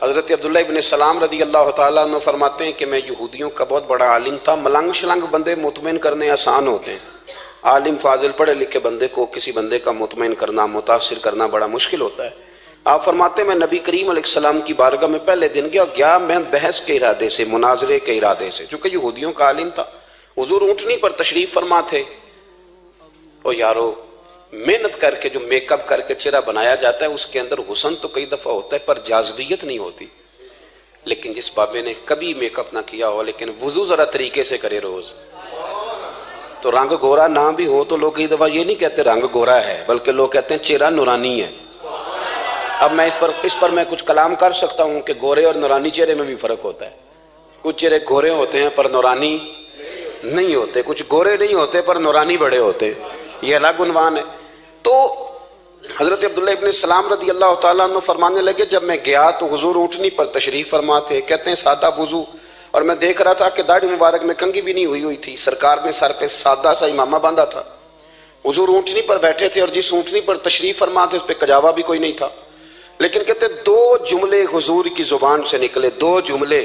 حضرت عبداللہ ابن سلام رضی اللہ تعالیٰ عنہ فرماتے ہیں کہ میں یہودیوں کا بہت بڑا عالم تھا. ملنگ شلنگ بندے مطمئن کرنے آسان ہوتے ہیں، عالم فاضل پڑھے لکھے بندے کو کسی بندے کا مطمئن کرنا، متاثر کرنا بڑا مشکل ہوتا ہے. آپ فرماتے ہیں میں نبی کریم علیہ السلام کی بارگاہ میں پہلے دن گیا میں بحث کے ارادے سے، مناظرے کے ارادے سے، چونکہ یہودیوں کا عالم تھا. حضور اونٹنی پر تشریف فرما تھے. اور یارو محنت کر کے جو میک اپ کر کے چہرہ بنایا جاتا ہے اس کے اندر حسن تو کئی دفعہ ہوتا ہے پر جاذبیت نہیں ہوتی. لیکن جس بابے نے کبھی میک اپ نہ کیا ہو لیکن وضو ذرا طریقے سے کرے روز، تو رنگ گورا نہ بھی ہو تو لوگ کئی دفعہ یہ نہیں کہتے رنگ گورا ہے، بلکہ لوگ کہتے ہیں چہرہ نورانی ہے. اب میں اس پر میں کچھ کلام کر سکتا ہوں کہ گورے اور نورانی چہرے میں بھی فرق ہوتا ہے. کچھ چہرے گورے ہوتے ہیں پر نورانی نہیں ہوتے، کچھ گورے نہیں ہوتے پر نورانی بڑے ہوتے، یہ الگ عنوان ہے. تو حضرت عبداللہ ابن سلام رضی اللہ تعالیٰ عنہ فرمانے لگے جب میں گیا تو حضور اونٹنی پر تشریف فرما تھے. کہتے ہیں سادہ وضو، اور میں دیکھ رہا تھا کہ داڑھی مبارک میں کنگھی بھی نہیں ہوئی تھی. سرکار نے سر پہ سادہ سا امامہ باندھا تھا. حضور اونٹنی پر بیٹھے تھے اور جس اونٹنی پر تشریف فرما تھے اس پہ کجاوا بھی کوئی نہیں تھا. لیکن کہتے دو جملے حضور کی زبان سے نکلے، دو جملے،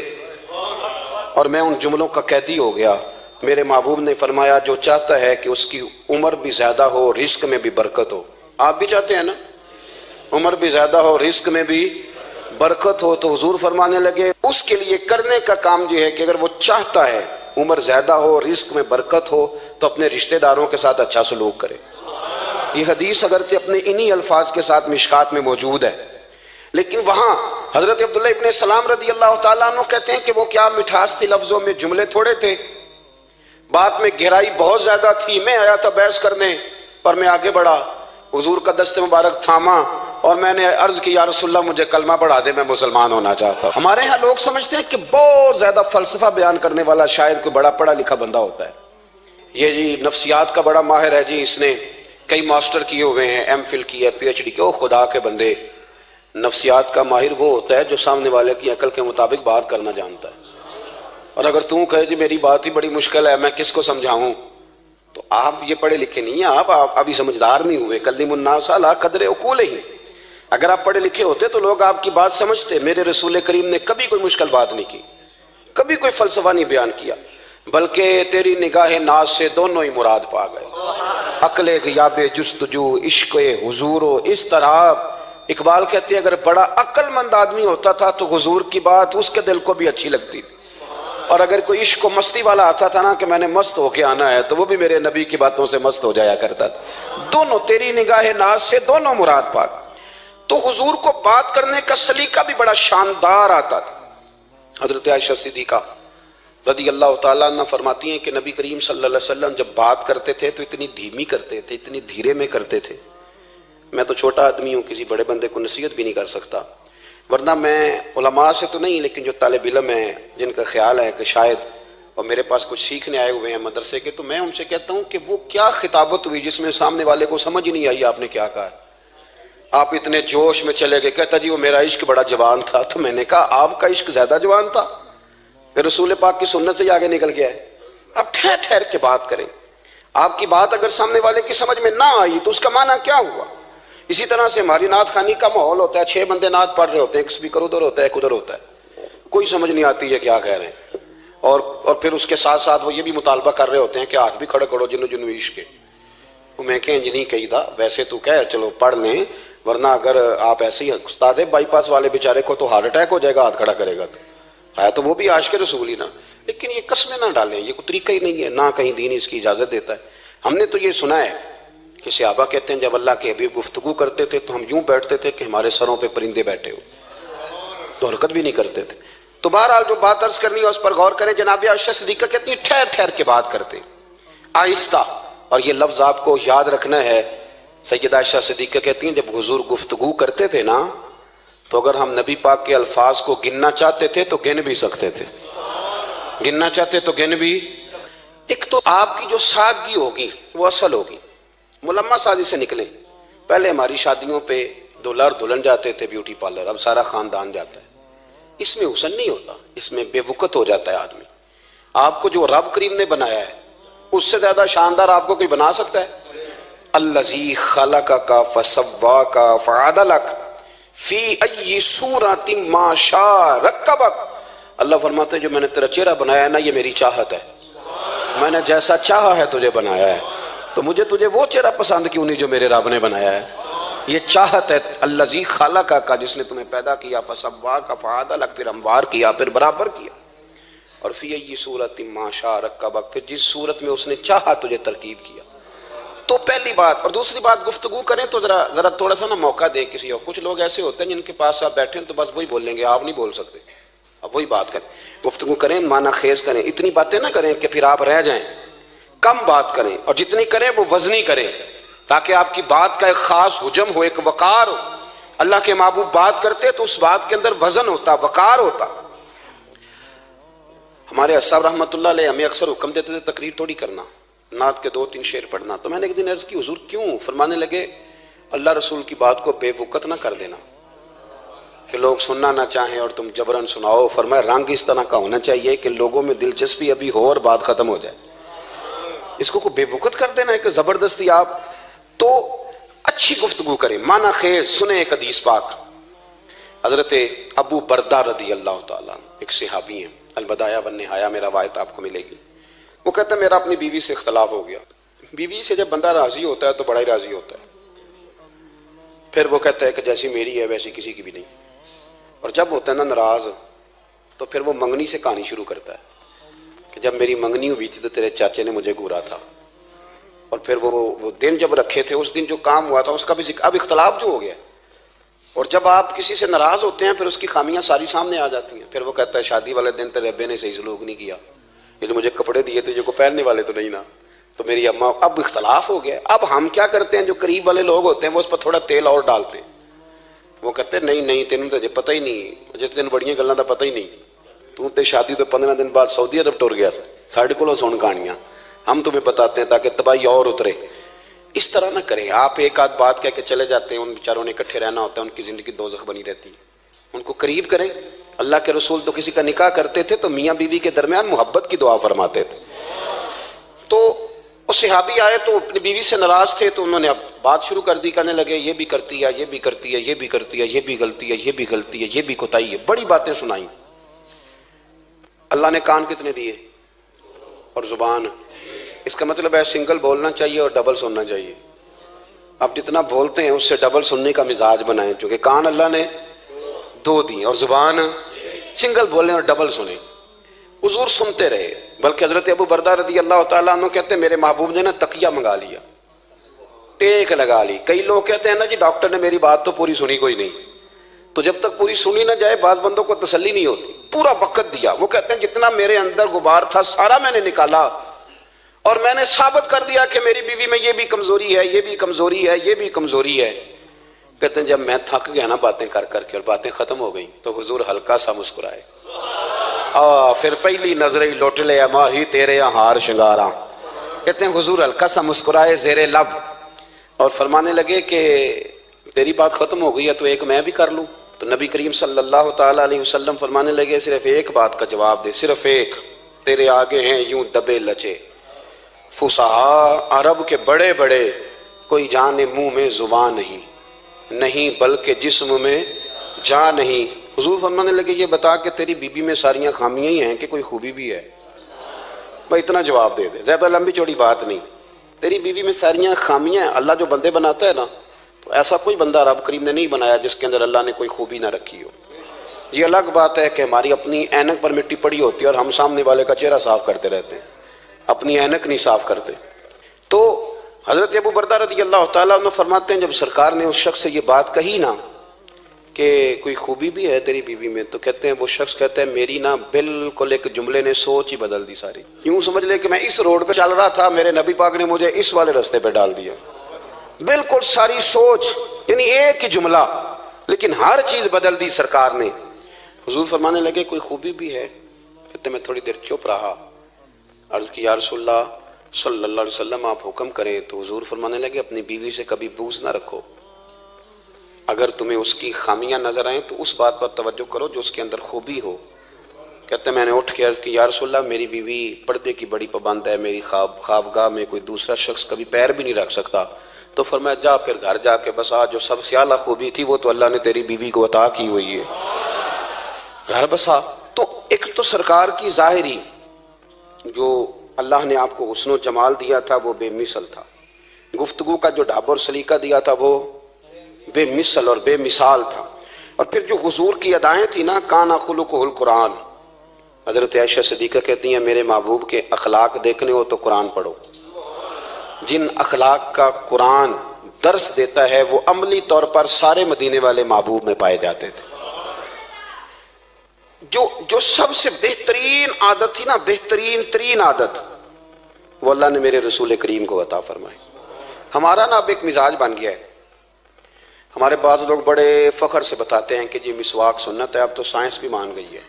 اور میں ان جملوں کا قیدی ہو گیا. میرے محبوب نے فرمایا جو چاہتا ہے کہ اس کی عمر بھی زیادہ ہو رزق میں بھی برکت ہو، آپ بھی چاہتے ہیں نا عمر بھی زیادہ ہو رزق میں بھی برکت ہو، تو حضور فرمانے لگے اس کے لیے کرنے کا کام یہ ہے کہ اگر وہ چاہتا ہے عمر زیادہ ہو رزق میں برکت ہو تو اپنے رشتہ داروں کے ساتھ اچھا سلوک کرے. یہ حدیث اگرچہ اپنے انہی الفاظ کے ساتھ مشکات میں موجود ہے، لیکن وہاں حضرت عبداللہ ابن سلام رضی اللہ تعالیٰ عنہ کہتے ہیں کہ وہ کیا مٹھاس تھی لفظوں میں، جملے تھوڑے تھے، بات میں گہرائی بہت زیادہ تھی. میں آیا تھا بحث کرنے پر میں آگے بڑھا، حضور کا دست مبارک تھاما اور میں نے عرض کی یا رسول اللہ مجھے کلمہ پڑھا دے، میں مسلمان ہونا چاہتا ہوں. ہمارے ہاں لوگ سمجھتے ہیں کہ بہت زیادہ فلسفہ بیان کرنے والا شاید کوئی بڑا پڑھا لکھا بندہ ہوتا ہے. یہ جی نفسیات کا بڑا ماہر ہے جی، اس نے کئی ماسٹر کیے ہوئے ہیں، ایم فل کی ہے، پی ایچ ڈی کی. او خدا کے بندے، نفسیات کا ماہر وہ ہوتا ہے جو سامنے والے کی عقل کے مطابق بات کرنا جانتا ہے. اور اگر تم کہے جی میری بات ہی بڑی مشکل ہے میں کس کو سمجھاؤں، تو آپ یہ پڑھے لکھے نہیں ہیں، آپ ابھی سمجھدار نہیں ہوئے. کلم الناس علی قدر عقولہم. اگر آپ پڑھے لکھے ہوتے تو لوگ آپ کی بات سمجھتے. میرے رسول کریم نے کبھی کوئی مشکل بات نہیں کی، کبھی کوئی فلسفہ نہیں بیان کیا، بلکہ تیری نگاہ ناز سے دونوں ہی مراد پا گئے. عقل غیاب جستجو، عشق حضور و اضطراب. اقبال کہتے ہیں اگر بڑا عقل مند آدمی ہوتا تھا تو حضور کی بات اس کے دل کو بھی اچھی لگتی تھی، اور اگر کوئی عشق و مستی والا آتا تھا نا کہ میں نے مست ہو کے آنا ہے تو وہ بھی میرے نبی کی باتوں سے مست ہو جایا کرتا تھا. دونوں تیری نگاہ ناز سے دونوں مراد پا. تو حضور کو بات کرنے کا سلیقہ بھی بڑا شاندار آتا تھا. حضرت عائشہ صدیقہ رضی اللہ تعالیٰ عنہ فرماتی ہیں کہ نبی کریم صلی اللہ علیہ وسلم جب بات کرتے تھے تو اتنی دھیمی کرتے تھے، اتنی دھیرے میں کرتے تھے. میں تو چھوٹا آدمی ہوں، کسی بڑے بندے کو نصیحت بھی نہیں کر سکتا، ورنہ میں علماء سے تو نہیں لیکن جو طالب علم ہیں جن کا خیال ہے کہ شاید اور میرے پاس کچھ سیکھنے آئے ہوئے ہیں مدرسے کے، تو میں ان سے کہتا ہوں کہ وہ کیا خطابت ہوئی جس میں سامنے والے کو سمجھ ہی نہیں آئی آپ نے کیا کہا. آپ اتنے جوش میں چلے گئے، کہتا جی وہ میرا عشق بڑا جوان تھا. تو میں نے کہا آپ کا عشق زیادہ جوان تھا، پھر رسول پاک کی سنت سے ہی آگے نکل گیا ہے. اب ٹھہر ٹھہر کے بات کریں. آپ کی بات اگر سامنے والے کی سمجھ میں نہ آئی تو اس کا معنی کیا ہوا. اسی طرح سے ہماری نعت خوانی کا ماحول ہوتا ہے، 6 بندے نعت پڑھ رہے ہوتے ہیں، ایک اسپیکر ادھر ہوتا ہے ایک ادھر ہوتا ہے، کوئی سمجھ نہیں آتی ہے کیا کہہ رہے ہیں. اور پھر اس کے ساتھ ساتھ وہ یہ بھی مطالبہ کر رہے ہوتے ہیں کہ ہاتھ بھی کھڑے کرو جنو جنو عشق کے. میں کہ انج نہیں کہی دا، ویسے تو کہہ چلو پڑھ لیں، ورنہ اگر آپ ایسے ہی استاد بائی پاس والے بیچارے کو تو ہارٹ اٹیک ہو جائے گا ہاتھ کھڑا کرے گا. تو وہ بھی عاشق رسول ہی نا، لیکن یہ قسمیں نہ ڈالیں، یہ کوئی طریقہ ہی نہیں ہے، نہ کہیں دین اس کی اجازت دیتا ہے. ہم نے تو یہ سنا ہے کہ صحابہ کہتے ہیں جب اللہ کے حبیب گفتگو کرتے تھے تو ہم یوں بیٹھتے تھے کہ ہمارے سروں پہ پرندے بیٹھے ہو، تو حرکت بھی نہیں کرتے تھے. تو بہرحال جو بات عرض کرنی ہے اس پر غور کریں. جناب عائشہ صدیقہ کہتی ہیں ٹھہر ٹھہر کے بات کرتے آہستہ، اور یہ لفظ آپ کو یاد رکھنا ہے. سیدہ عائشہ صدیقہ کہتی ہیں جب حضور گفتگو کرتے تھے نا تو اگر ہم نبی پاک کے الفاظ کو گننا چاہتے تھے تو گن بھی سکتے تھے، گننا چاہتے تو گن بھی. ایک تو آپ کی جو سادگی ہوگی وہ اصل ہوگی، ملمہ سازی سے نکلیں. پہلے ہماری شادیوں پہ دلہا اور دلہن جاتے تھے بیوٹی پارلر، اب سارا خاندان جاتا ہے. اس میں حسن نہیں ہوتا، اس میں بے وقت ہو جاتا ہے آدمی. آپ کو جو رب کریم نے بنایا ہے اس سے زیادہ شاندار آپ کو کوئی بنا سکتا ہے؟ الذی خلقک فسواک فعدلک فی ای صورت ما شاء رکبک، اللہ فرماتے ہیں جو میں نے تیرا چہرہ بنایا ہے نا یہ میری چاہت ہے، میں نے جیسا چاہا ہے تجھے بنایا ہے، تو مجھے تجھے وہ چہرہ پسند کیوں نہیں جو میرے رب نے بنایا ہے؟ یہ چاہت ہے الذی خلقک کا، جس نے تمہیں پیدا کیا، فسواک فعدلک، پھر ہموار کیا، پھر برابر کیا، اور فی ای صورت ما شاء رکبک، پھر جس صورت میں اس نے چاہا تجھے ترکیب کیا۔ تو پہلی بات، اور دوسری بات گفتگو کریں تو ذرا تھوڑا سا نا موقع دیں کسی اور، کچھ لوگ ایسے ہوتے ہیں جن کے پاس آپ بیٹھیں تو بس وہی بولیں گے، آپ نہیں بول سکتے، اب وہی بات کریں، گفتگو کریں، معنی خیز کریں، اتنی باتیں نہ کریں کہ پھر آپ رہ جائیں، کم بات کریں، اور جتنی کریں وہ وزنی کریں تاکہ آپ کی بات کا ایک خاص حجم ہو، ایک وقار ہو۔ اللہ کے محبوب بات کرتے تو اس بات کے اندر وزن ہوتا، وقار ہوتا۔ ہمارے صاحب رحمۃ اللہ علیہ ہمیں اکثر حکم دیتے تھے تقریر تھوڑی کرنا، نعت کے 2-3 شعر پڑھنا، تو میں نے ایک دن عرض کی حضور کیوں؟ فرمانے لگے اللہ رسول کی بات کو بے وقت نہ کر دینا کہ لوگ سننا نہ چاہیں اور تم جبرن سناؤ، فرمایا رنگ اس طرح کا ہونا چاہیے کہ لوگوں میں دلچسپی ابھی ہو اور بات ختم ہو جائے، اس کو بے وقت کر دینا ہے کہ زبردستی آپ۔ تو اچھی گفتگو کریں، معنی خیز سنیں۔ ایک حدیث پاک حضرت ابو بردہ رضی اللہ تعالیٰ ایک صحابی ہیں، البدایہ والنہایہ میں روایت آپ کو ملے گی، وہ کہتا ہے میرا اپنی بیوی سے اختلاف ہو گیا۔ بیوی سے جب بندہ راضی ہوتا ہے تو بڑا ہی راضی ہوتا ہے، پھر وہ کہتا ہے کہ جیسی میری ہے ویسی کسی کی بھی نہیں، اور جب ہوتا ہے نا ناراض تو پھر وہ منگنی سے کہانی شروع کرتا ہے کہ جب میری منگنی ہوئی تھی تو تیرے چاچے نے مجھے گورا تھا، اور پھر وہ دن جب رکھے تھے اس دن جو کام ہوا تھا اس کا بھی ذکر، اب اختلاف جو ہو گیا، اور جب آپ کسی سے ناراض ہوتے ہیں پھر اس کی خامیاں ساری سامنے آ جاتی ہیں، پھر وہ کہتا ہے شادی والے دن تیرے ابے نے صحیح سلوک نہیں کیا، یہ جو مجھے کپڑے دیے تھے جو کو پہننے والے تو نہیں نا، تو میری اماں، اب اختلاف ہو گیا۔ اب ہم کیا کرتے ہیں، جو قریب والے لوگ ہوتے ہیں وہ اس پر تھوڑا تیل اور ڈالتے ہیں، وہ کہتے ہیں نہیں تینوں تو پتہ ہی نہیں، مجھے تین بڑیاں گلاں دا پتہ ہی نہیں، تو تے شادی تو 15 دن بعد سعودی عرب ٹر گیا ساڑھے کو سن کہانیاں، ہم تمہیں بتاتے ہیں تاکہ تباہی اور اترے۔ اس طرح نہ کریں، آپ ایک آدھ بات کہہ کے چلے جاتے ہیں، ان بیچاروں نے اکٹھے رہنا ہوتا ہے، ان کی زندگی دوزخ بنی رہتی ہے، ان کو قریب کریں۔ اللہ کے رسول تو کسی کا نکاح کرتے تھے تو میاں بیوی کے درمیان محبت کی دعا فرماتے تھے، تو وہ صحابی آئے تو اپنی بیوی سے ناراض تھے تو انہوں نے اب بات شروع کر دی، کہنے لگے یہ بھی کرتی ہے، یہ بھی کرتی ہے، یہ بھی کرتی ہے، یہ بھی غلطی ہے، یہ بھی غلطی ہے، یہ بھی کوتاہی ہے، بڑی باتیں سنائیں۔ اللہ نے کان کتنے دیے اور زبان، اس کا مطلب ہے سنگل بولنا چاہیے اور ڈبل سننا چاہیے۔ آپ جتنا بولتے ہیں اس سے ڈبل سننے کا مزاج بنائیں، کیونکہ کان اللہ نے 2 دی اور زبان سنگل بولیں اور ڈبل سنیں۔ حضور سنتے رہے، بلکہ حضرت ابو بردہ رضی اللہ تعالیٰ عنہ کہتے ہیں میرے محبوب نے نا تکیہ منگا لیا، ٹیک لگا لی۔ کئی لوگ کہتے ہیں نا جی ڈاکٹر نے میری بات تو پوری سنی کوئی نہیں، تو جب تک پوری سنی نہ جائے بعض بندوں کو تسلی نہیں ہوتی، پورا وقت دیا۔ وہ کہتے ہیں جتنا میرے اندر غبار تھا سارا میں نے نکالا، اور میں نے ثابت کر دیا کہ میری بیوی میں یہ بھی کمزوری ہے، یہ بھی کمزوری ہے، یہ بھی کمزوری ہے۔ کہتے ہیں جب میں تھک گیا نا باتیں کر کر کے اور باتیں ختم ہو گئیں تو حضور ہلکا سا مسکرائے، پھر پہلی نظر ہی لوٹ لے ماہی تیرے ہار شنگارا۔ کہتے ہیں حضور ہلکا سا مسکرائے زیر لب اور فرمانے لگے کہ تیری بات ختم ہو گئی ہے تو ایک میں بھی کر لوں؟ تو نبی کریم صلی اللہ تعالیٰ علیہ وسلم فرمانے لگے صرف ایک بات کا جواب دے، صرف ایک، تیرے آگے ہیں یوں دبے لچے فصحا عرب کے بڑے بڑے، کوئی جانے منہ میں زبان نہیں بلکہ جسم میں جان نہیں۔ حضور فرمانے لگے یہ بتا کہ تیری بیوی میں ساریاں خامیاں ہی ہیں کہ کوئی خوبی بھی ہے؟ بھائی اتنا جواب دے دے، زیادہ لمبی چوڑی بات نہیں، تیری بیوی میں ساریاں خامیاں ہیں۔ اللہ جو بندے بناتا ہے نا تو ایسا کوئی بندہ رب کریم نے نہیں بنایا جس کے اندر اللہ نے کوئی خوبی نہ رکھی ہو۔ یہ الگ بات ہے کہ ہماری اپنی اینک پر مٹی پڑی ہوتی ہے اور ہم سامنے والے کا چہرہ صاف کرتے رہتے ہیں، اپنی اینک نہیں صاف کرتے۔ تو حضرت ابو بردہ رضی اللہ تعالیٰ عنہ فرماتے ہیں جب سرکار نے اس شخص سے یہ بات کہی نا کہ کوئی خوبی بھی ہے تیری بیوی میں، تو کہتے ہیں وہ شخص کہتا ہے میری نا بالکل ایک جملے نے سوچ ہی بدل دی ساری، یوں سمجھ لے کہ میں اس روڈ پہ چل رہا تھا، میرے نبی پاک نے مجھے اس والے رستے پہ ڈال دیا، بالکل ساری سوچ، یعنی ایک ہی جملہ لیکن ہر چیز بدل دی سرکار نے۔ حضور فرمانے لگے کوئی خوبی بھی ہے؟ کہتے میں تھوڑی دیر چپ رہا، عرض کی یا رسول اللہ صلی اللہ علیہ وسلم آپ حکم کریں۔ تو حضور فرمانے لگے اپنی بیوی سے کبھی بغض نہ رکھو، اگر تمہیں اس کی خامیاں نظر آئیں تو اس بات پر توجہ کرو جو اس کے اندر خوبی ہو۔ کہتے ہیں میں نے اٹھ کے عرض کی یا رسول اللہ میری بیوی پردے کی بڑی پابند ہے، میری خوابگاہ میں کوئی دوسرا شخص کبھی پیر بھی نہیں رکھ سکتا، تو فرمایا جا پھر گھر جا کے بس آج جو سب سے اعلیٰ خوبی تھی وہ تو اللہ نے تیری بیوی کو عطا کی ہوئی ہے، گھر بسا۔ تو ایک تو سرکار کی ظاہری جو اللہ نے آپ کو حسن و جمال دیا تھا وہ بے مثل تھا، گفتگو کا جو ڈھاب اور سلیقہ دیا تھا وہ بے مثل اور بے مثال تھا، اور پھر جو حضور کی ادائیں تھی نا، کانا خلقہ القرآن، حضرت عائشہ صدیقہ کہتی ہیں میرے محبوب کے اخلاق دیکھنے ہو تو قرآن پڑھو، جن اخلاق کا قرآن درس دیتا ہے وہ عملی طور پر سارے مدینے والے محبوب میں پائے جاتے تھے۔ جو سب سے بہترین عادت تھی نا، بہترین ترین عادت، وہ اللہ نے میرے رسول کریم کو عطا فرمائی۔ ہمارا نا اب ایک مزاج بن گیا ہے، ہمارے بعض لوگ بڑے فخر سے بتاتے ہیں کہ جی مسواک سنت ہے، اب تو سائنس بھی مان گئی ہے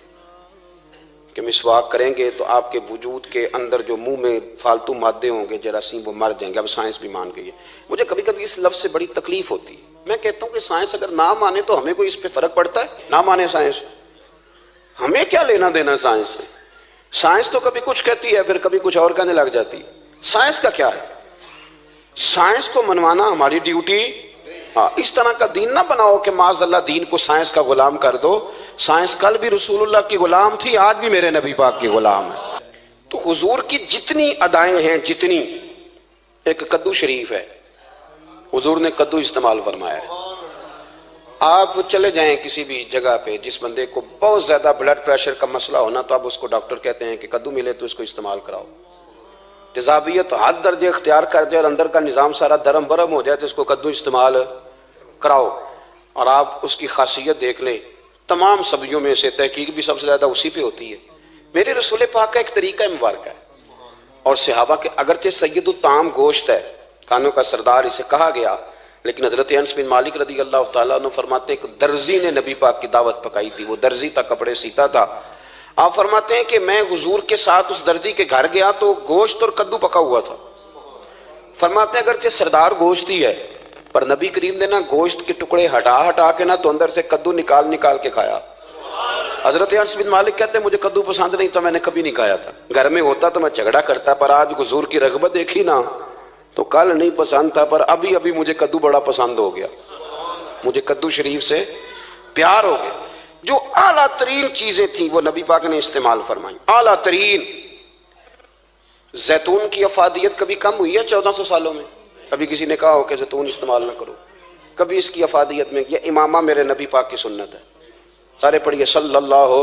کہ مسواک کریں گے تو آپ کے وجود کے اندر جو منہ میں فالتو مادے ہوں گے جراثیم وہ مر جائیں گے، اب سائنس بھی مان گئی ہے۔ مجھے کبھی کبھی اس لفظ سے بڑی تکلیف ہوتی ہے، میں کہتا ہوں کہ سائنس اگر نہ مانے تو ہمیں کوئی اس پہ فرق پڑتا ہے؟ نہ مانے سائنس، ہمیں کیا لینا دینا سائنس سے؟ سائنس تو کبھی کچھ کہتی ہے پھر کبھی کچھ اور کہنے لگ جاتی ہے، سائنس کا کیا ہے؟ سائنس کو منوانا ہماری ڈیوٹی۔ ہاں، اس طرح کا دین نہ بناؤ کہ معاذ اللہ دین کو سائنس کا غلام کر دو۔ سائنس کل بھی رسول اللہ کی غلام تھی، آج بھی میرے نبی پاک کی غلام ہے۔ تو حضور کی جتنی ادائیں ہیں، جتنی، ایک کدو شریف ہے، حضور نے کدو استعمال فرمایا ہے۔ آپ چلے جائیں کسی بھی جگہ پہ، جس بندے کو بہت زیادہ بلڈ پریشر کا مسئلہ ہونا تو اب اس کو ڈاکٹر کہتے ہیں کہ کدو ملے تو اس کو استعمال کراؤ۔ تیزابیت حد درجے اختیار کر جائے اور اندر کا نظام سارا درم برم ہو جائے تو اس کو کدو استعمال کراؤ۔ اور آپ اس کی خاصیت دیکھ لیں، تمام سبزیوں میں سے تحقیق بھی سب سے زیادہ اسی پہ ہوتی ہے۔ میرے رسول پاک کا ایک طریقہ مبارک ہے، اور صحابہ کے اگرچہ سید الطعام گوشت ہے، کھانوں کا سردار اسے کہا گیا، لیکن حضرت انس بن مالک رضی اللہ تعالیٰ عنہ فرماتے ہیں کہ درزی نے نبی پاک کی دعوت پکائی تھی، وہ درزی تھا، کپڑے سیتا تھا۔ آپ فرماتے ہیں کہ میں حضور کے ساتھ اس درزی کے گھر گیا تو گوشت اور کدو پکا ہوا تھا۔ فرماتے ہیں اگرچہ سردار گوشت ہی ہے پر نبی کریم نے نا گوشت کے ٹکڑے ہٹا کے نا تو اندر سے کدو نکال کے کھایا۔ حضرت انس بن مالک کہتے ہیں مجھے کدو پسند نہیں تھا، میں نے کبھی نہیں کھایا تھا، گھر میں ہوتا تو میں جھگڑا کرتا، پر آج حضور کی رغبت دیکھی نا تو کل نہیں پسند تھا پر ابھی مجھے کدو بڑا پسند ہو گیا، مجھے کدو شریف سے پیار ہو گیا۔ جو اعلیٰ ترین چیزیں تھیں وہ نبی پاک نے استعمال فرمائی، اعلیٰ ترین۔ زیتون کی افادیت کبھی کم ہوئی ہے 1400 سالوں میں؟ کبھی کسی نے کہا ہو کہ زیتون استعمال نہ کرو؟ کبھی اس کی افادیت میں، یہ امامہ میرے نبی پاک کی سنت ہے، سارے پڑھیے صلی اللہ،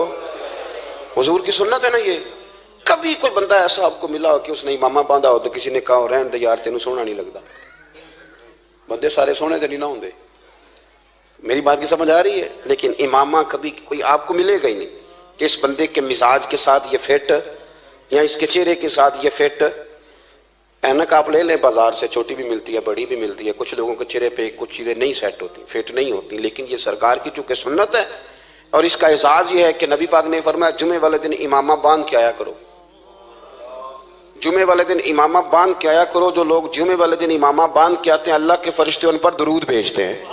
حضور کی سنت ہے نا یہ۔ کبھی کوئی بندہ ایسا آپ کو ملا ہو کہ اس نے امامہ باندھا ہو تو کسی نے کہا ہو رہن دے یار تینوں سونا نہیں لگتا؟ بندے سارے سونے دے نہیں نہ ہوں دے، میری بات کی سمجھ آ رہی ہے؟ لیکن امامہ کبھی کوئی آپ کو ملے گا ہی نہیں کہ اس بندے کے مزاج کے ساتھ یہ فٹ، یا اس کے چہرے کے ساتھ یہ فٹ۔ اینک آپ لے لیں بازار سے، چھوٹی بھی ملتی ہے بڑی بھی ملتی ہے، کچھ لوگوں کے چہرے پہ کچھ چیزیں نہیں سیٹ ہوتی، فٹ نہیں ہوتی، لیکن یہ سرکار کی چونکہ سنت ہے، اور اس کا اعزاز یہ ہے کہ نبی پاک نے فرمایا جمعے والے دن امامہ باندھ کے آیا کرو، جمعے والے دن امامہ باندھ کے آیا کرو۔ جو لوگ جمعے والے دن امامہ باندھ کے آتے ہیں اللہ کے فرشتے ان پر درود بھیجتے ہیں۔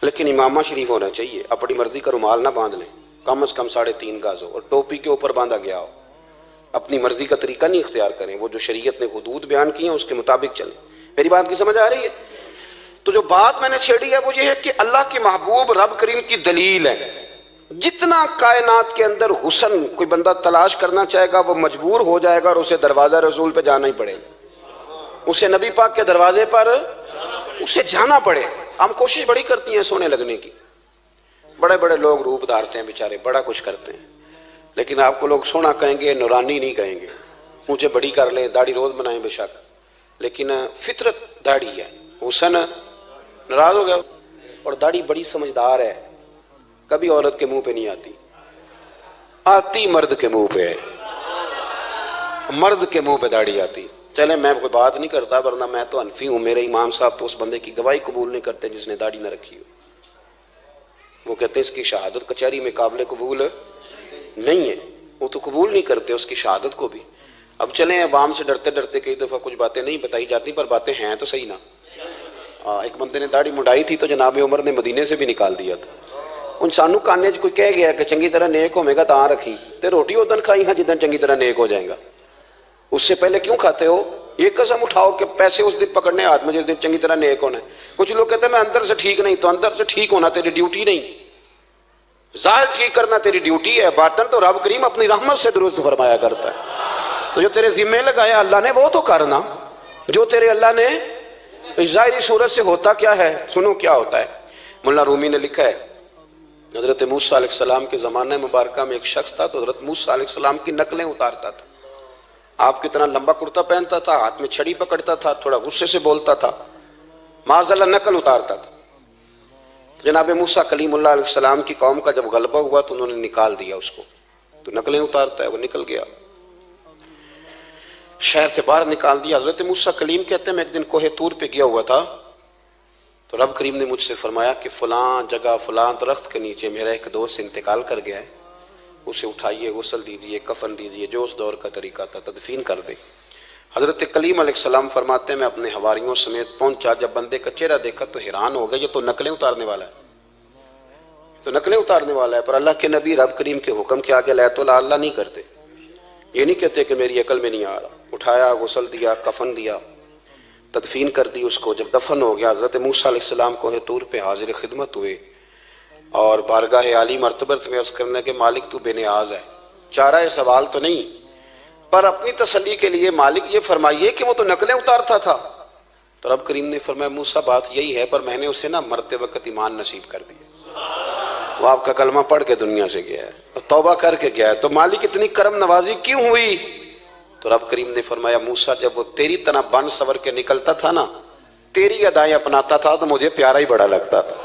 لیکن امامہ شریف ہونا چاہیے، اپنی مرضی کا رومال نہ باندھ لیں، کم از کم 3.5 گز ہو، اور ٹوپی کے اوپر باندھا گیا ہو۔ اپنی مرضی کا طریقہ نہیں اختیار کریں، وہ جو شریعت نے حدود بیان کی ہیں اس کے مطابق چلیں۔ میری بات کی سمجھ آ رہی ہے؟ تو جو بات میں نے چھیڑی ہے وہ یہ ہے کہ اللہ کے محبوب رب کریم کی دلیل ہے۔ جتنا کائنات کے اندر حسن کوئی بندہ تلاش کرنا چاہے گا وہ مجبور ہو جائے گا اور اسے دروازہ رسول پہ جانا ہی پڑے گا، اسے نبی پاک کے دروازے پر اسے جانا پڑے۔ ہم کوشش بڑی کرتی ہیں سونے لگنے کی، بڑے بڑے لوگ روپ دھارتے ہیں بیچارے، بڑا کچھ کرتے ہیں، لیکن آپ کو لوگ سونا کہیں گے، نورانی نہیں کہیں گے۔ مجھے بڑی کر لیں، داڑھی روز بنائیں بے شک، لیکن فطرت داڑھی ہے، حسن ناراض ہو گیا۔ اور داڑھی بڑی سمجھدار ہے، کبھی عورت کے منہ پہ نہیں آتی، آتی مرد کے منہ پہ ہے، مرد کے منہ پہ داڑھی آتی۔ چلیں میں کوئی بات نہیں کرتا ورنہ میں تو حنفی ہوں، میرے امام صاحب تو اس بندے کی گواہی قبول نہیں کرتے جس نے داڑھی نہ رکھی ہو، وہ کہتے ہیں اس کی شہادت کچہری میں قابل قبول نہیں ہے، وہ تو قبول نہیں کرتے اس کی شہادت کو بھی۔ اب چلیں عوام سے ڈرتے ڈرتے کئی دفعہ کچھ باتیں نہیں بتائی جاتی پر باتیں ہیں تو صحیح نا۔ ایک بندے نے داڑھی مڈائی تھی تو جناب عمر نے مدینے سے بھی نکال دیا تھا۔ ان سانو کانے کوئی کہہ گیا کہ چنگی طرح نیک ہوے گا تاں رکھی تے روٹی ادن کھائی ہاں جدن چنگی طرح نیک ہو جائے گا، اس سے پہلے کیوں کھاتے ہو؟ یہ قسم اٹھاؤ کہ پیسے اس دن پکڑنے ہاتھ میں جس دن چنگی طرح نیک ہونا ہے. کچھ لوگ کہتے ہیں میں اندر سے ٹھیک نہیں. تو اندر سے ٹھیک ہونا تیری ڈیوٹی نہیں, ظاہر ٹھیک کرنا تیری ڈیوٹی ہے, باطن تو رب کریم اپنی رحمت سے درست فرمایا کرتا ہے. تو جو تیرے ذمہ لگایا اللہ نے وہ تو کرنا, جو تیرے اللہ نے. ظاہری صورت سے ہوتا کیا ہے, سنو کیا ہوتا ہے. مولانا رومی نے لکھا ہے حضرت موسیٰ علیہ السلام کے زمانہ مبارکہ میں ایک شخص تھا, تو حضرت موسیٰ علیہ السلام کی نقلیں اتارتا تھا. آپ کتنا لمبا کرتا پہنتا تھا, ہاتھ میں چھڑی پکڑتا تھا, تھوڑا غصے سے بولتا تھا, معاذ اللہ نقل اتارتا تھا. جناب موسیٰ کلیم اللہ علیہ السلام کی قوم کا جب غلبہ ہوا تو انہوں نے نکال دیا اس کو, تو نقلیں اتارتا ہے, وہ نکل گیا, شہر سے باہر نکال دیا. حضرت موسیٰ کلیم کہتے ہیں میں ایک دن کوہ طور پہ گیا ہوا تھا, تو رب کریم نے مجھ سے فرمایا کہ فلاں جگہ فلاں درخت کے نیچے میرا ایک دوست انتقال کر گیا ہے, اسے اٹھائیے, غسل دیجیے, کفن دیجیے, جو اس دور کا طریقہ تھا, تدفین کر دیں. حضرت کلیم علیہ السلام فرماتے ہیں میں اپنے حواریوں سمیت پہنچا, جب بندے کا چہرہ دیکھا تو حیران ہو گیا, یہ تو نقلیں اتارنے والا ہے, تو نقلیں اتارنے والا ہے. پر اللہ کے نبی رب کریم کے حکم کے آگے لایت اللہ نہیں کرتے, یہ نہیں کہتے کہ میری عقل میں نہیں آ رہا. اٹھایا, غسل دیا, کفن دیا, تدفین کر دی اس کو. جب دفن ہو گیا حضرت موسیٰ علیہ السلام کوہ طور پہ حاضر خدمت ہوئے اور بارگاہ عالی مرتبت میں عرض کرنے کے مالک تو بے نیاز ہے, چارہ سوال تو نہیں, پر اپنی تسلی کے لیے مالک یہ فرمائیے کہ وہ تو نقلیں اتارتا تھا. تو رب کریم نے فرمایا موسیٰ بات یہی ہے, پر میں نے اسے مرتے وقت ایمان نصیب کر دیا, وہ آپ کا کلمہ پڑھ کے دنیا سے گیا ہے اور توبہ کر کے گیا ہے, تو مالک اتنی کرم نوازی کیوں ہوئی؟ تو رب کریم نے فرمایا موسیٰ جب وہ تیری طرح بن سور کے نکلتا تھا نا, تیری ادائیں اپناتا تھا, تو مجھے پیارا ہی بڑا لگتا تھا,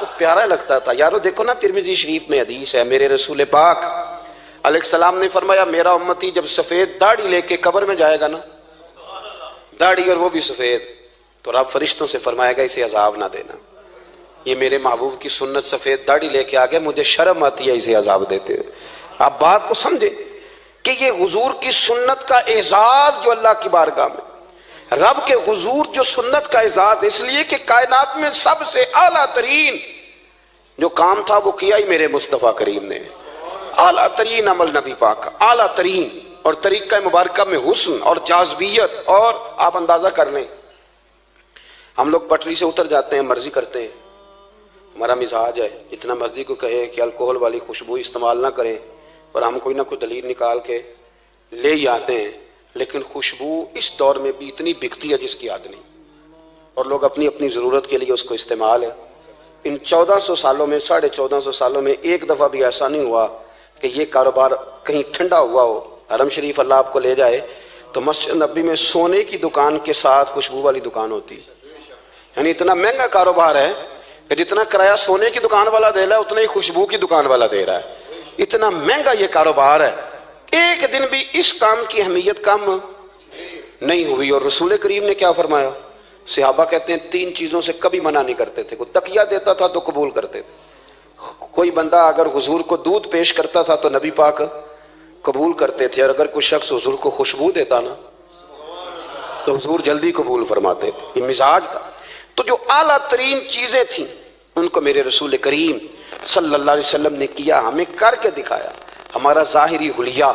وہ پیارا لگتا تھا. یارو دیکھو نا ترمذی شریف میں حدیث ہے, میرے رسول پاک علیہ السلام نے فرمایا میرا امتی جب سفید داڑھی لے کے قبر میں جائے گا نا, داڑھی اور وہ بھی سفید, تو رب فرشتوں سے فرمائے گا اسے عذاب نہ دینا, یہ میرے محبوب کی سنت سفید داڑھی لے کے آگے, مجھے شرم آتی ہے اسے عذاب دیتے ہوئے. آپ بات کو سمجھے کہ یہ حضور کی سنت کا اعزاز جو اللہ کی بارگاہ میں, رب کے حضور جو سنت کا اعزاز, اس لیے کہ کائنات میں سب سے اعلیٰ ترین جو کام تھا وہ کیا ہی میرے مصطفیٰ کریم نے. اعلیٰ ترین عمل نبی پاک کا, اعلیٰ ترین, اور طریقہ مبارکہ میں حسن اور جاذبیت. اور آپ اندازہ کر لیں, ہم لوگ پٹری سے اتر جاتے ہیں, مرضی کرتے ہیں, ہمارا مزاج ہے جتنا مرضی کو کہے کہ الکوہل والی خوشبو استعمال نہ کریں, پر ہم کوئی نہ کوئی دلیل نکال کے لے ہی آتے ہیں. لیکن خوشبو اس دور میں بھی اتنی بکتی ہے جس کی حد نہیں, اور لوگ اپنی اپنی ضرورت کے لیے اس کو استعمال ہے. ان 1400 سالوں میں 1450 سالوں میں ایک دفعہ بھی ایسا نہیں ہوا کہ یہ کاروبار کہیں ٹھنڈا ہوا ہو. حرم شریف اللہ آپ کو لے جائے تو مسجد نبی میں سونے کی دکان کے ساتھ خوشبو والی دکان ہوتی, یعنی اتنا مہنگا کاروبار ہے کہ جتنا کرایہ سونے کی دکان والا دے رہا ہے اتنا ہی خوشبو کی دکان والا دے رہا ہے. اتنا مہنگا یہ کاروبار ہے, ایک دن بھی اس کام کی اہمیت کم نہیں ہوئی. اور رسول کریم نے کیا فرمایا, صحابہ کہتے ہیں 3 چیزوں سے کبھی منع نہیں کرتے تھے. کوئی تکیہ دیتا تھا تو قبول کرتے تھے, کوئی بندہ اگر حضور کو دودھ پیش کرتا تھا تو نبی پاک قبول کرتے تھے, اور اگر کوئی شخص حضور کو خوشبو دیتا نا تو حضور جلدی قبول فرماتے تھے. یہ مزاج تھا. تو جو اعلیٰ ترین چیزیں تھیں ان کو میرے رسول کریم صلی اللہ علیہ وسلم نے کیا, ہمیں کر کے دکھایا. ہمارا ظاہری حلیہ,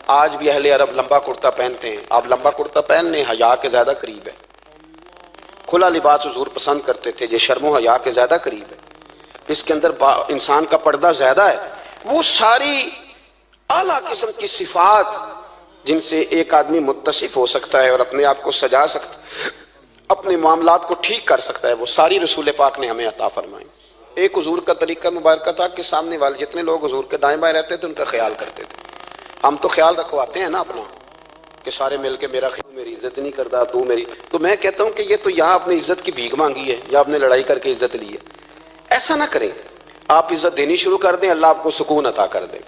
آج بھی اہل عرب لمبا کرتا پہنتے ہیں, آپ لمبا کرتا پہن لیں, حیا کے زیادہ قریب ہے. کھلا لباس حضور پسند کرتے تھے, یہ شرم و حیا کے زیادہ قریب ہے, اس کے اندر انسان کا پردہ زیادہ ہے. وہ ساری اعلیٰ قسم کی صفات جن سے ایک آدمی متصف ہو سکتا ہے اور اپنے آپ کو سجا سکتا ہے, اپنے معاملات کو ٹھیک کر سکتا ہے, وہ ساری رسول پاک نے ہمیں عطا فرمائی. ایک حضور کا طریقہ مبارکہ تھا کہ سامنے والے جتنے لوگ حضور کے دائیں بائیں رہتے تھے ان کا خیال کرتے تھے. ہم تو خیال رکھواتے ہیں نا اپنا کہ سارے مل کے میرا خیال, میری عزت نہیں کرتا تو میری, تو میں کہتا ہوں کہ یہ تو یہاں اپنی عزت کی بھیک مانگی ہے یا اپنے لڑائی کر کے عزت لی ہے. ایسا نہ کریں, آپ عزت دینی شروع کر دیں, اللہ آپ کو سکون عطا کر دے.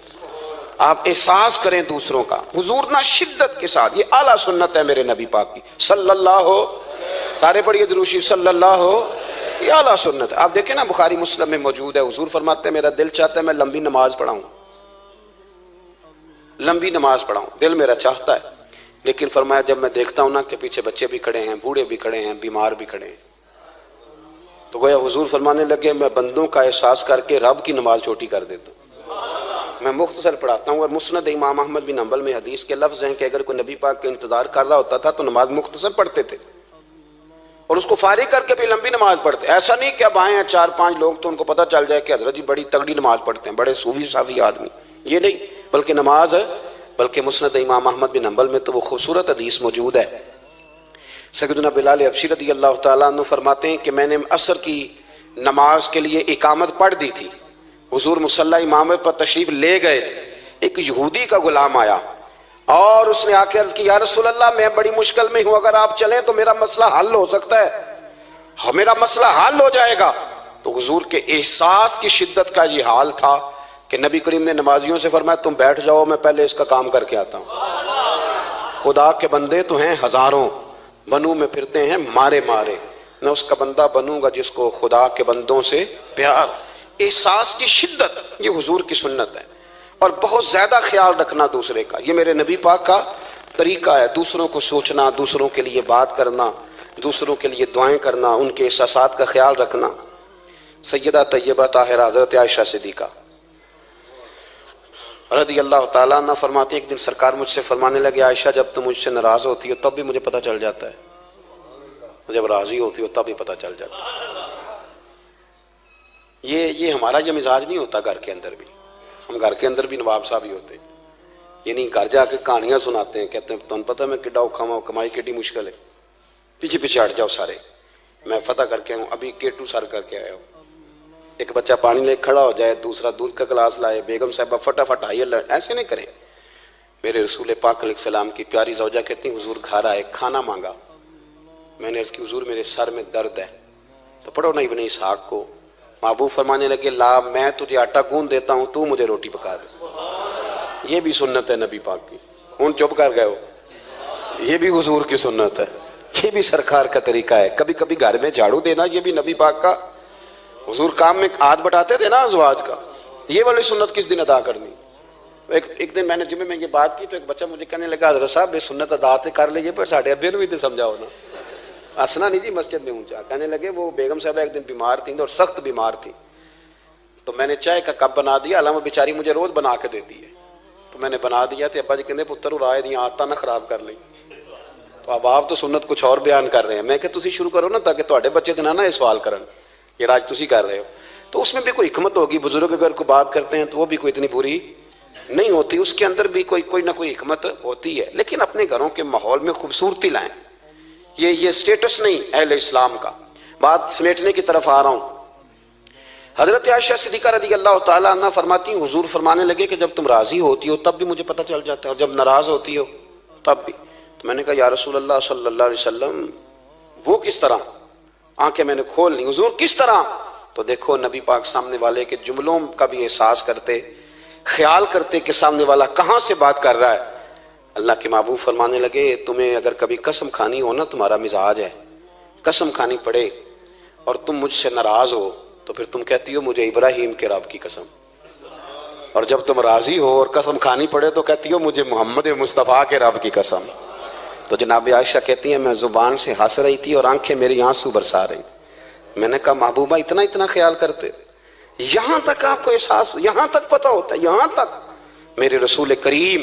آپ احساس کریں دوسروں کا. حضور نہ شدت کے ساتھ, یہ اعلیٰ سنت ہے میرے نبی پاک کی صلی اللہ ہو, سارے پڑھیے درود شریف صلی اللہ ہو, یہ اعلیٰ سنت ہے. آپ دیکھیں نا بخاری مسلم میں موجود ہے, حضور فرماتے ہیں میرا دل چاہتا ہے میں لمبی نماز پڑھاؤں, لمبی نماز پڑھاؤں, دل میرا چاہتا ہے. لیکن فرمایا جب میں دیکھتا ہوں نا کہ پیچھے بچے بھی کھڑے ہیں, بوڑھے بھی کھڑے ہیں, بیمار بھی کھڑے ہیں, تو گویا حضور فرمانے لگے میں بندوں کا احساس کر کے رب کی نماز چھوٹی کر دیتا ہوں. میں مختصر پڑھاتا ہوں. اور مسند امام احمد بن حنبل میں حدیث کے لفظ ہیں کہ اگر کوئی نبی پاک کا انتظار کر رہا ہوتا تھا تو نماز مختصر پڑھتے تھے اور اس کو فارغ کر کے بھی لمبی نماز پڑھتے. ایسا نہیں کہ اب آئے ہیں 4-5 لوگ تو ان کو پتہ چل جائے کہ حضرت جی بڑی تگڑی نماز پڑھتے ہیں, بڑے صوفی صافی آدمی, یہ نہیں. بلکہ نماز بلکہ مسند امام احمد بن حنبل میں تو وہ خوبصورت حدیث موجود ہے. سیدنا بلال حبشی رضی اللہ تعالیٰ عنہ فرماتے ہیں کہ میں نے عصر کی نماز کے لیے اقامت پڑھ دی تھی, حضور مصلی امام پر تشریف لے گئے تھے, ایک یہودی کا غلام آیا اور اس نے آ کے عرض کی یا رسول اللہ میں بڑی مشکل میں ہوں, اگر آپ چلیں تو میرا مسئلہ حل ہو سکتا ہے, میرا مسئلہ حل ہو جائے گا. تو حضور کے احساس کی شدت کا یہ حال تھا کہ نبی کریم نے نمازیوں سے فرمایا تم بیٹھ جاؤ, میں پہلے اس کا کام کر کے آتا ہوں. خدا کے بندے تو ہیں ہزاروں, بنوں میں پھرتے ہیں مارے مارے, میں اس کا بندہ بنوں گا جس کو خدا کے بندوں سے پیار. احساس کی شدت یہ حضور کی سنت ہے, اور بہت زیادہ خیال رکھنا دوسرے کا, یہ میرے نبی پاک کا طریقہ ہے. دوسروں کو سوچنا, دوسروں کے لیے بات کرنا, دوسروں کے لیے دعائیں کرنا, ان کے احساسات کا خیال رکھنا. سیدہ طیبہ طاہرہ حضرت عائشہ صدیقہ رضی اللہ تعالیٰ عنہ فرماتی ہیں ایک دن سرکار مجھ سے فرمانے لگے عائشہ جب تم مجھ سے ناراض ہوتی ہو تب بھی مجھے پتہ چل جاتا ہے, جب راضی ہوتی ہو تب بھی پتہ چل جاتا ہے. یہ ہمارا یہ مزاج نہیں ہوتا گھر کے اندر بھی. ہم گھر کے اندر بھی نواب صاحب ہی ہوتے ہیں, یہ نہیں گھر جا کے کہانیاں سناتے ہیں, کہتے ہیں تمہیں پتہ میں کڈا اوکھا ہوں, کمائی کیڈی مشکل ہے, پیچھے پیچھے ہٹ جاؤ سارے, میں فتح کر کے آؤں, ابھی کیٹو سر کر کے آیا ہوں. ایک بچہ پانی لے کھڑا ہو جائے, دوسرا دودھ کا گلاس لائے, بیگم صاحبہ فٹافٹ آئیے, ایسے نہیں کریں. میرے رسول پاک علیہ السلام کی پیاری زوجہ کہتی ہیں حضور گھر آئے, کھانا مانگا, میں نے عرض کی حضور میرے سر میں درد ہے, تو پڑھو نا ابن اسحاق کو. محبوب فرمانے لگے لا میں تجھے آٹا گوندھ دیتا ہوں, تو مجھے روٹی پکا دے. یہ بھی سنت ہے نبی پاک کی. ہوں چپ کر گئے ہو, یہ بھی حضور کی سنت ہے, یہ بھی سرکار کا طریقہ ہے. کبھی کبھی گھر میں جھاڑو دینا یہ بھی نبی پاک کا. حضور کام میں ہاتھ بٹاتے تھے نا ازواج کا, یہ والی سنت کس دن ادا کرنی. ایک دن میں نے جمعے میں یہ بات کی تو ایک بچہ مجھے کہنے لگا حضرت صاحب یہ سنت ادا سے کر لیجیے پر ساڑھے ابے نے بھی تو سمجھاؤ نا. ہنسنا نہیں جی مسجد میں اونچا. کہنے لگے وہ بیگم صاحبہ ایک دن بیمار تھیں اور سخت بیمار تھی, تو میں نے چائے کا کپ بنا دیا, علامہ بیچاری مجھے روز بنا کے دیتی ہے, تو میں نے بنا دیا تھا. ابا جی کہنے پتر رائے دیا آتا نہ خراب کر لیں. تو اب آپ تو سنت کچھ اور بیان کر رہے ہیں, میں کہ تسی شروع کرو نا تاکہ تواڈے بچے تو نہ یہ سوال کرن یہ راج تسی کر رہے ہو. تو اس میں بھی کوئی حکمت ہوگی. بزرگ اگر کوئی بات کرتے ہیں تو وہ بھی کوئی اتنی بری نہیں ہوتی, اس کے اندر بھی کوئی نہ کوئی حکمت ہوتی ہے. لیکن اپنے گھروں کے ماحول میں خوبصورتی لائیں, یہ سٹیٹس نہیں اہل اسلام کا. بات سمیٹنے کی طرف آ رہا ہوں. حضرت عائشہ صدیقہ رضی اللہ تعالیٰ عنہ فرماتی ہیں حضور فرمانے لگے کہ جب تم راضی ہوتی ہو تب بھی مجھے پتہ چل جاتا ہے, اور جب ناراض ہوتی ہو تب بھی. تو میں نے کہا یا رسول اللہ صلی اللہ علیہ وسلم وہ کس طرح. آنکھیں میں نے کھول لی, حضور کس طرح. تو دیکھو نبی پاک سامنے والے کے جملوں کا بھی احساس کرتے, خیال کرتے کہ سامنے والا کہاں سے بات کر رہا ہے. اللہ کے محبوب فرمانے لگے تمہیں اگر کبھی قسم کھانی ہو نا, تمہارا مزاج ہے قسم کھانی پڑے اور تم مجھ سے ناراض ہو تو پھر تم کہتی ہو مجھے ابراہیم کے رب کی قسم, اور جب تم راضی ہو اور قسم کھانی پڑے تو کہتی ہو مجھے محمد مصطفیٰ کے رب کی قسم. تو جناب عائشہ کہتی ہیں میں زبان سے ہنس رہی تھی اور آنکھیں میری آنسو برسا رہی. میں نے کہا محبوبہ اتنا خیال کرتے, یہاں تک آپ کو احساس, یہاں تک پتہ ہوتا ہے, یہاں تک. میرے رسول کریم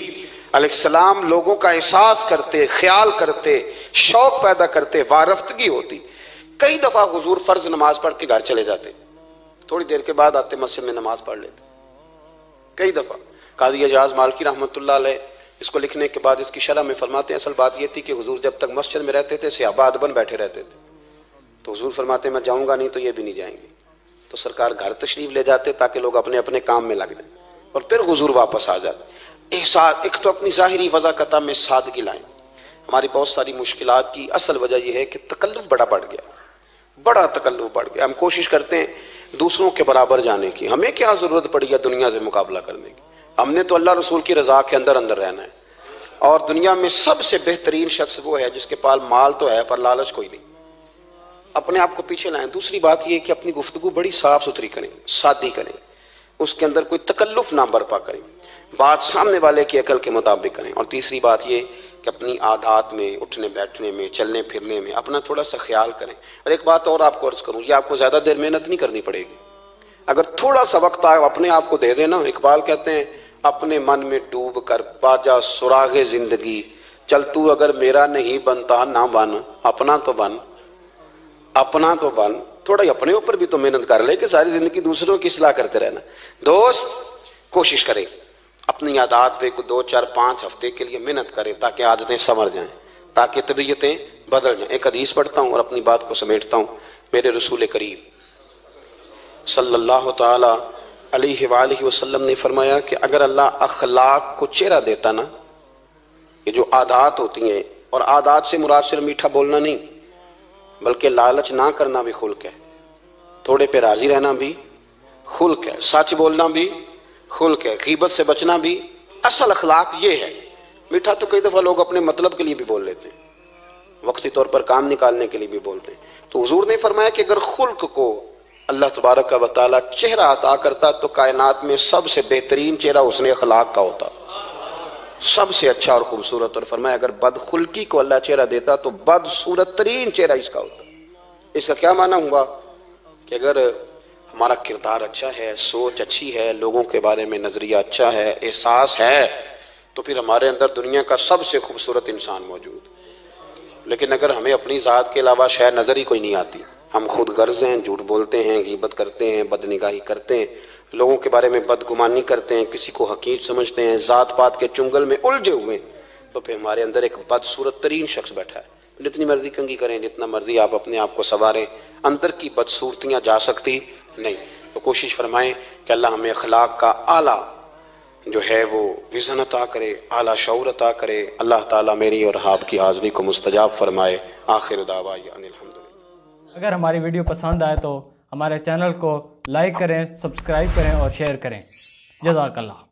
علیہ السلام لوگوں کا احساس کرتے, خیال کرتے, شوق پیدا کرتے, وارفتگی ہوتی. کئی دفعہ حضور فرض نماز پڑھ کے گھر چلے جاتے, تھوڑی دیر کے بعد آتے مسجد میں نماز پڑھ لیتے. کئی دفعہ قاضی اعجاز مالکی رحمۃ اللہ علیہ اس کو لکھنے کے بعد اس کی شرح میں فرماتے ہیں اصل بات یہ تھی کہ حضور جب تک مسجد میں رہتے تھے صحابہ ادباً بیٹھے رہتے تھے, تو حضور فرماتے ہیں میں جاؤں گا نہیں تو یہ بھی نہیں جائیں گے. تو سرکار گھر تشریف لے جاتے تاکہ لوگ اپنے اپنے کام میں لگ جائیں, اور پھر حضور واپس آ جاتے. ایک تو اپنی ظاہری وضاقت میں سادگی لائیں. ہماری بہت ساری مشکلات کی اصل وجہ یہ ہے کہ تکلف بڑا بڑھ گیا, بڑا تکلف بڑھ گیا. ہم کوشش کرتے ہیں دوسروں کے برابر جانے کی, ہمیں کیا ضرورت پڑی ہے دنیا سے مقابلہ کرنے کی. ہم نے تو اللہ رسول کی رضا کے اندر رہنا ہے, اور دنیا میں سب سے بہترین شخص وہ ہے جس کے پاس مال تو ہے پر لالچ کوئی نہیں. اپنے آپ کو پیچھے لائیں. دوسری بات یہ کہ اپنی گفتگو بڑی صاف ستھری کریں, سادی کریں, اس کے اندر کوئی تکلف نہ برپا کریں, بات سامنے والے کی عقل کے مطابق کریں. اور تیسری بات یہ کہ اپنی عادات میں, اٹھنے بیٹھنے میں, چلنے پھرنے میں اپنا تھوڑا سا خیال کریں. اور ایک بات اور آپ کو عرض کروں, یہ آپ کو زیادہ دیر محنت نہیں کرنی پڑے گی. اگر تھوڑا سا وقت آئے اپنے آپ کو دے دینا. اقبال کہتے ہیں اپنے من میں ڈوب کر باجا سراغ زندگی، چل تو اگر میرا نہیں بنتا نہ بن، اپنا تو بن، اپنا تو بن۔ تھوڑا ہی اپنے اوپر بھی تو محنت کر لے کہ ساری زندگی دوسروں کی اصلاح کرتے رہنا۔ دوست کوشش کرے اپنی عادات پہ 2 4 5 ہفتے کے لیے محنت کرے تاکہ عادتیں سنور جائیں، تاکہ طبیعتیں بدل جائیں۔ ایک حدیث پڑھتا ہوں اور اپنی بات کو سمیٹتا ہوں۔ میرے رسول کریم صلی اللہ تعالی علیہ وآلہ وسلم نے فرمایا کہ اگر اللہ اخلاق کو چہرہ دیتا نا، یہ جو عادات ہوتی ہیں، اور عادات سے مراد صرف میٹھا بولنا نہیں بلکہ لالچ نہ کرنا بھی خلق ہے، تھوڑے پہ راضی رہنا بھی خلق ہے، سچ بولنا بھی خلق ہے، غیبت سے بچنا بھی۔ اصل اخلاق یہ ہے۔ میٹھا تو کئی دفعہ لوگ اپنے مطلب کے لیے بھی بول لیتے ہیں، وقتی طور پر کام نکالنے کے لیے بھی بولتے ہیں۔ تو حضور نے فرمایا کہ اگر خلق کو اللہ تبارک و تعالی چہرہ عطا کرتا تو کائنات میں سب سے بہترین چہرہ حسن اخلاق کا ہوتا، سب سے اچھا اور خوبصورت۔ اور فرمایا اگر بدخلقی کو اللہ چہرہ دیتا تو بدصورت ترین چہرہ اس کا ہوتا۔ اس کا کیا معنی ہوا کہ اگر ہمارا کردار اچھا ہے، سوچ اچھی ہے، لوگوں کے بارے میں نظریہ اچھا ہے، احساس ہے، تو پھر ہمارے اندر دنیا کا سب سے خوبصورت انسان موجود۔ لیکن اگر ہمیں اپنی ذات کے علاوہ شے نظر ہی کوئی نہیں آتی، ہم خود غرض ہیں، جھوٹ بولتے ہیں، غیبت کرتے ہیں، بد نگاہی کرتے ہیں، لوگوں کے بارے میں بدگمانی کرتے ہیں، کسی کو حقیر سمجھتے ہیں، ذات پات کے چنگل میں الجھے ہوئے ہیں، تو پھر ہمارے اندر ایک بدصورت ترین شخص بیٹھا ہے۔ جتنی مرضی کنگھی کریں، جتنا مرضی آپ اپنے آپ کو سنواریں، اندر کی بدصورتیاں جا سکتی نہیں۔ تو کوشش فرمائیں کہ اللہ ہمیں اخلاق کا اعلیٰ جو ہے وہ وزن عطا کرے، اعلیٰ شعور عطا کرے۔ اللہ تعالیٰ میری اور آپ کی حاضری کو مستجاب فرمائے۔ آخر دعوانا ان الحمدللہ۔ اگر ہماری ویڈیو پسند آئے تو ہمارے چینل کو لائک کریں، سبسکرائب کریں اور شیئر کریں۔ جزاک اللہ۔